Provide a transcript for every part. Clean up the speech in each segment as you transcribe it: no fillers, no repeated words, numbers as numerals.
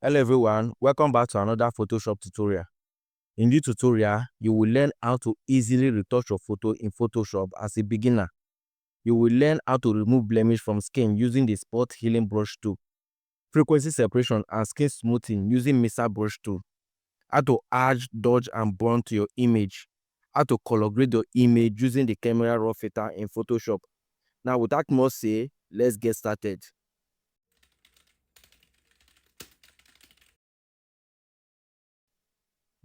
Hello everyone, welcome back to another Photoshop tutorial. In this tutorial, you will learn how to easily retouch your photo in Photoshop as a beginner. You will learn how to remove blemish from skin using the spot healing brush tool, frequency separation and skin smoothing using mixer brush tool, how to add, dodge and burn to your image, how to color grade your image using the camera raw filter in Photoshop. Now without more say, let's get started.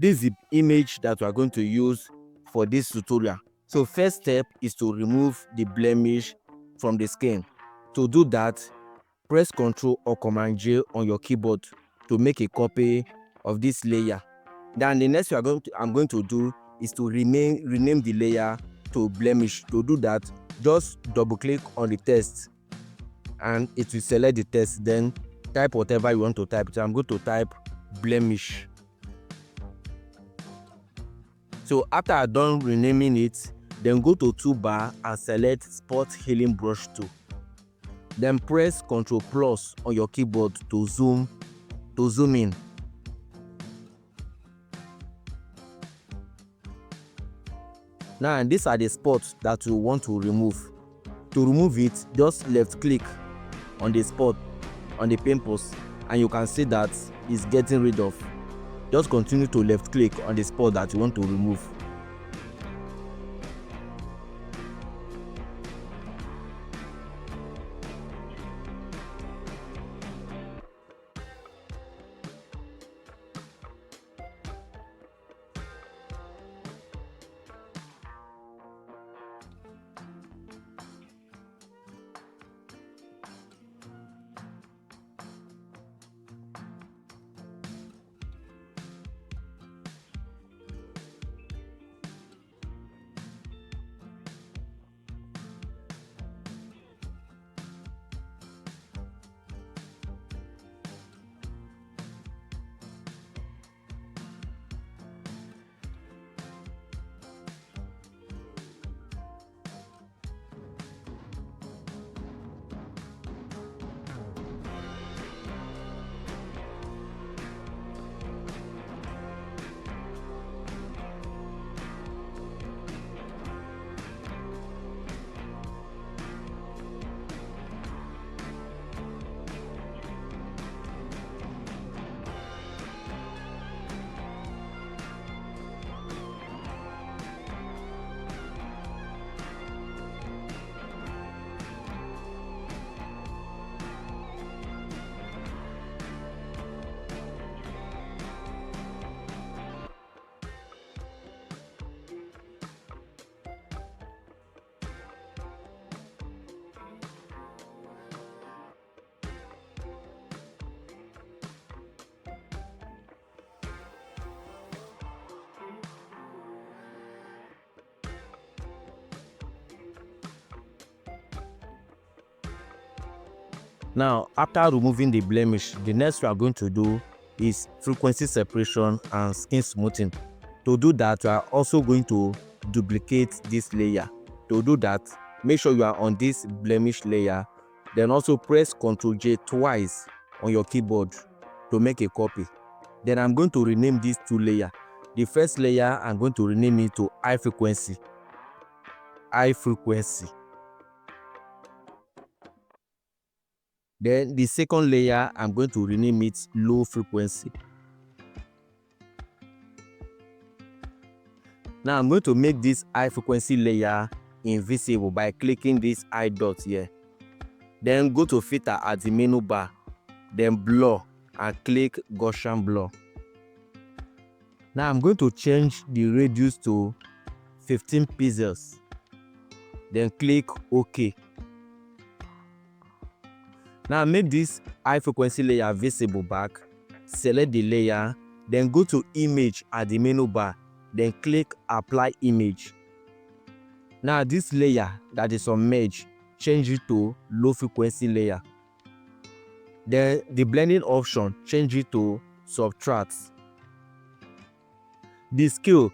This is the image that we are going to use for this tutorial. So first step is to remove the blemish from the skin. To do that, press Ctrl or Command J on your keyboard to make a copy of this layer. Then the next thing I'm going to do is to rename the layer to blemish. To do that, just double click on the text and it will select the text. Then type whatever you want to type. So I'm going to type blemish. So after I'm done renaming it, then go to toolbar and select spot healing brush tool. Then press Ctrl plus on your keyboard to zoom in. Now these are the spots that you want to remove. To remove it, just left click on the spot on the pimples and you can see that it's getting rid of. Just continue to left click on the spot that you want to remove. Now, after removing the blemish, the next we are going to do is frequency separation and skin smoothing. To do that, we are also going to duplicate this layer. To do that, make sure you are on this blemish layer, then also press Ctrl J twice on your keyboard to make a copy. Then I'm going to rename these two layers. The first layer, I'm going to rename it to high frequency. Then the second layer, I'm going to rename it low frequency. Now I'm going to make this high frequency layer invisible by clicking this eye dot here. Then go to filter at the menu bar, then blur and click Gaussian blur. Now I'm going to change the radius to 15 pixels. Then click OK. Now make this high frequency layer visible back. Select the layer, then go to image at the menu bar, then click apply image. Now this layer that is on merge, change it to low frequency layer. Then the blending option, change it to subtract. The scale,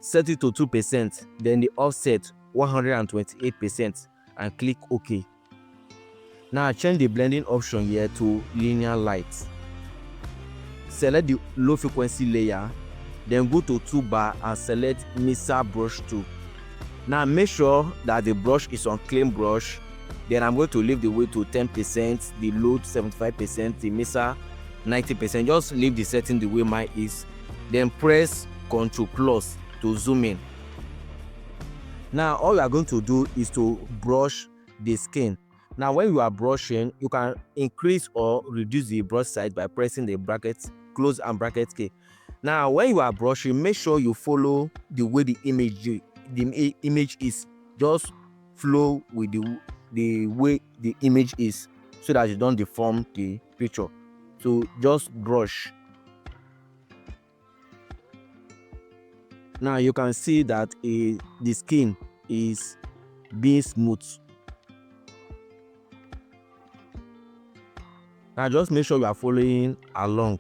set it to 2%, then the offset 128% and click OK. Now change the blending option here to linear light. select the low frequency layer, then go to toolbar and select mixer brush tool. Now make sure that the brush is on clean brush. Then I'm going to leave the weight to 10%, the load 75%, the mixer 90%. Just leave the setting the way mine is. Then press Ctrl plus to zoom in. Now all you are going to do is to brush the skin. Now when you are brushing, you can increase or reduce the brush size by pressing the bracket close and bracket key. Now when you are brushing, make sure you follow the way the image is. Just flow with the way the image is, so that you don't deform the picture. So just brush. Now you can see that the skin is being smooth. Now just make sure you are following along.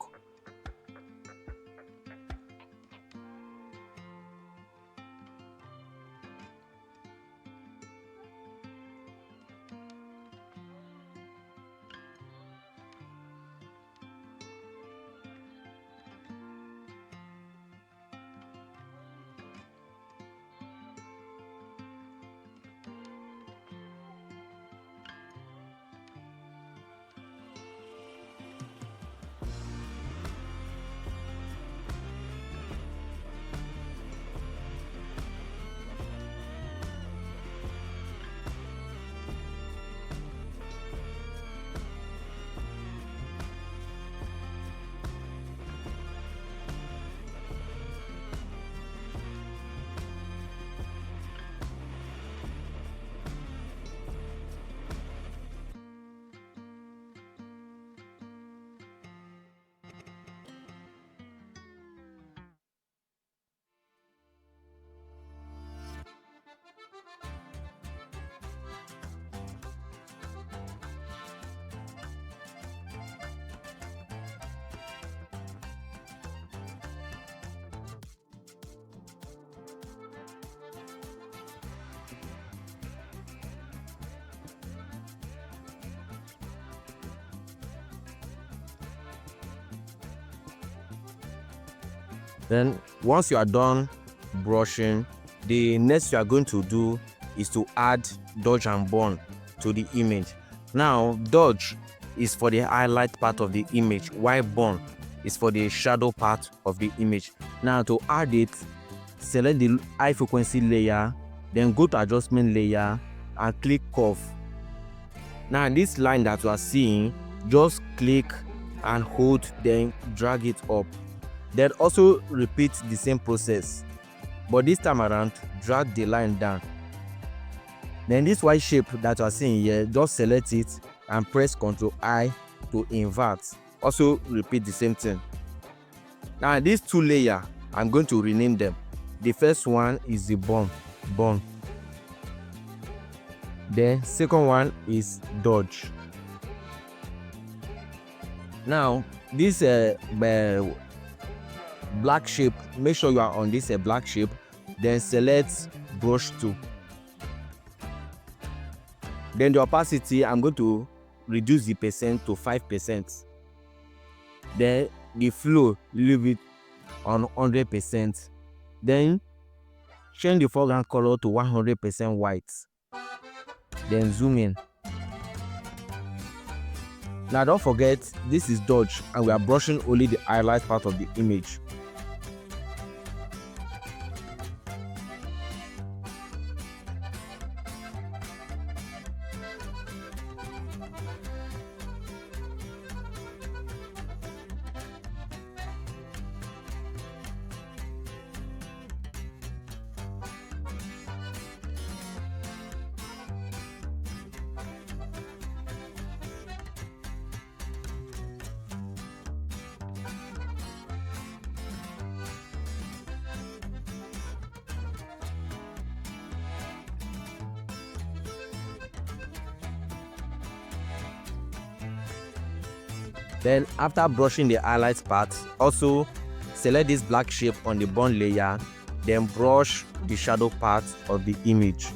Then once you are done brushing, the next you are going to do is to add dodge and burn to the image. Now dodge is for the highlight part of the image, while burn is for the shadow part of the image. Now to add it, select the high frequency layer, then go to adjustment layer and click curve. Now this line that you are seeing, just click and hold, then drag it up. Then also repeat the same process, but this time around drag the line down. Then this white shape that you are seeing here, just select it and press Ctrl I to invert. Also repeat the same thing. Now these two layers, I'm going to rename them. The first one is the burn. The second one is dodge. Now this black shape, make sure you are on this black shape, then select brush tool. Then the opacity, I'm going to reduce the percent to 5%. Then the flow, leave it on 100%. Then change the foreground color to 100% white. Then zoom in. Now don't forget, this is dodge and we are brushing only the highlight part of the image. Then after brushing the highlights part, also select this black shape on the burn layer, then brush the shadow part of the image.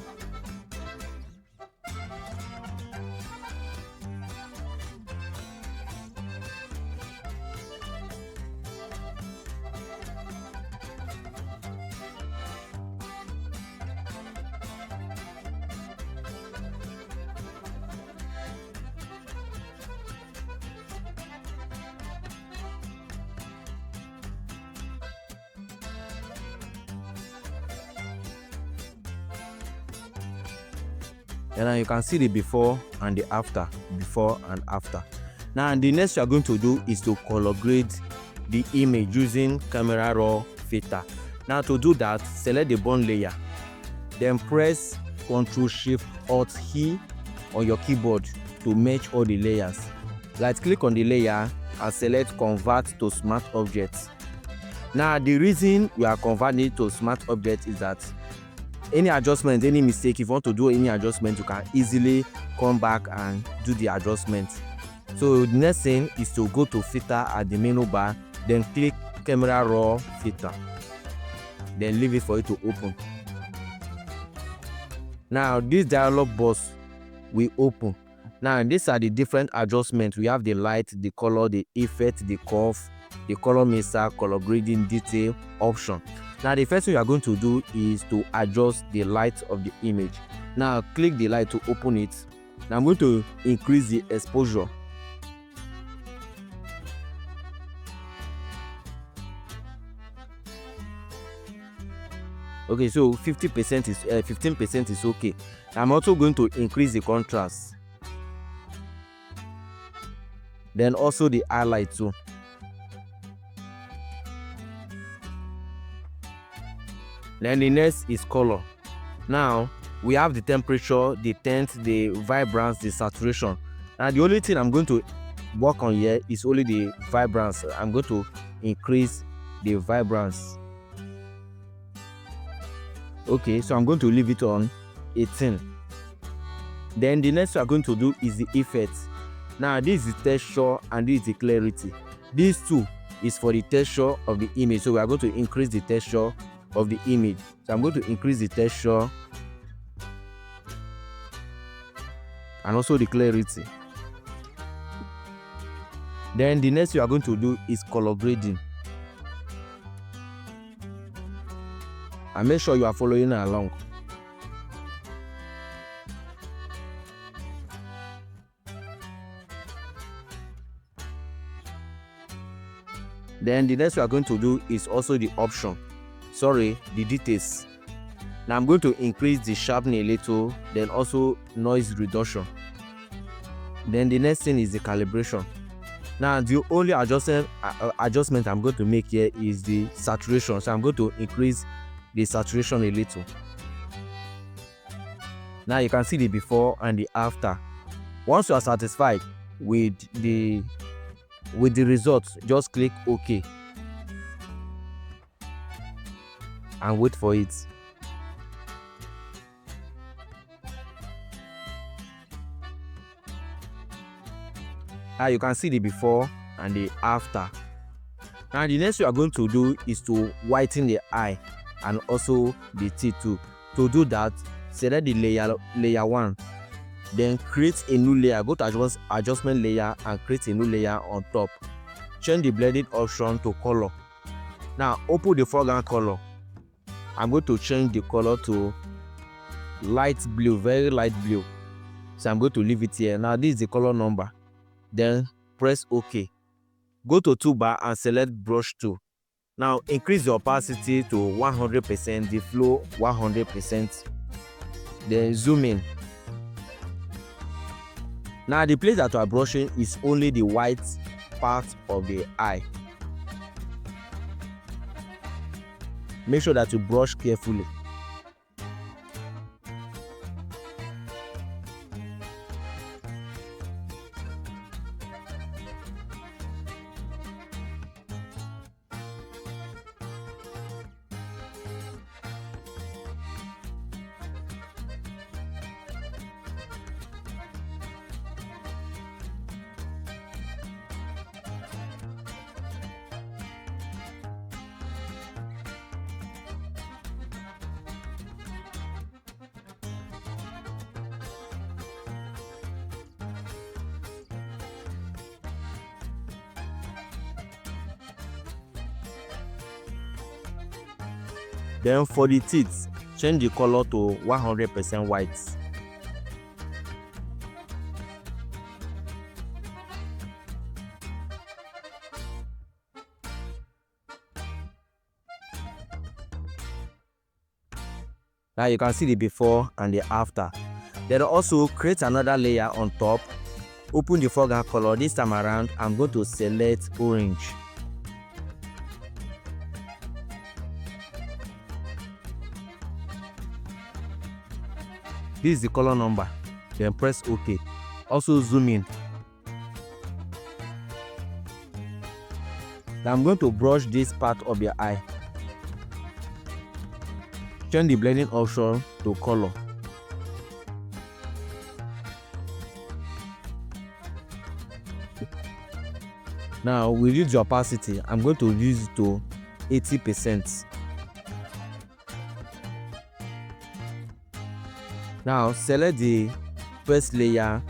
And now you can see the before and the after, before and after. Now the next you are going to do is to color grade the image using camera raw filter. Now to do that, select the bond layer, then press Ctrl Shift Alt E on your keyboard to merge all the layers. Right click on the layer and select convert to smart objects. Now the reason we are converting it to smart object is that any adjustment, any mistake, if you want to do any adjustment, you can easily come back and do the adjustment. So the next thing is to go to filter at the menu bar, then click camera raw filter, then leave it for it to open. Now this dialog box will open. Now these are the different adjustments. We have the light, the color, the effect, the curve, the color mixer, color grading, detail option. Now the first thing you are going to do is to adjust the light of the image. Now click the light to open it. Now I'm going to increase the exposure. Okay, so 50% is 15% is okay. I'm also going to increase the contrast. Then also the highlight too. Then the next is color. Now we have the temperature, the tint, the vibrance, the saturation. Now the only thing I'm going to work on here is only the vibrance. I'm going to increase the vibrance. Okay, so I'm going to leave it on 18. Then the next we are going to do is the effect. Now this is the texture and this is the clarity. These two is for the texture of the image, so we are going to increase the texture of the image. So I'm going to increase the texture and also the clarity. Then the next we are going to do is color grading. And make sure you are following along. Then the next we are going to do is also the option. The details. Now I'm going to increase the sharpening a little, then also noise reduction. Then the next thing is the calibration. Now the only adjustment I'm going to make here is the saturation. So I'm going to increase the saturation a little. Now you can see the before and the after. Once you are satisfied with the results, just click OK and wait for it. Now you can see the before and the after. Now the next we are going to do is to whiten the eye and also the teeth too. To do that, select the layer 1, then create a new layer. Go to adjustment layer and create a new layer on top. Change the blending option to color. Now open the foreground color. I'm going to change the color to light blue, very light blue. So I'm going to leave it here. Now this is the color number. Then press OK. Go to toolbar and select brush tool. Now increase the opacity to 100%, the flow 100%. Then zoom in. Now the place that we are brushing is only the white part of the eye. Make sure that you brush carefully. Then for the teeth, change the color to 100% white. Now you can see the before and the after. Then also create another layer on top. Open the foreground color. This time around, I'm going to select orange. This is the color number. Then press OK. Also zoom in. Now I'm going to brush this part of your eye. Turn the blending option to color. Now we reduce the opacity. I'm going to reduce it to 80%. Now select the first layer,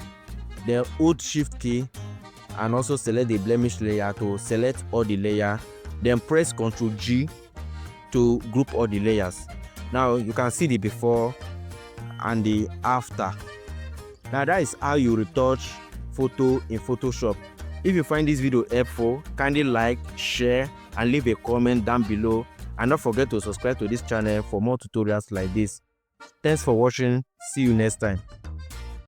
then hold Shift key and also select the blemish layer to select all the layer. Then press Ctrl G to group all the layers. Now you can see the before and the after. Now that is how you retouch photo in Photoshop. If you find this video helpful, kindly like, share and leave a comment down below, and don't forget to subscribe to this channel for more tutorials like this. Thanks for watching. See you next time.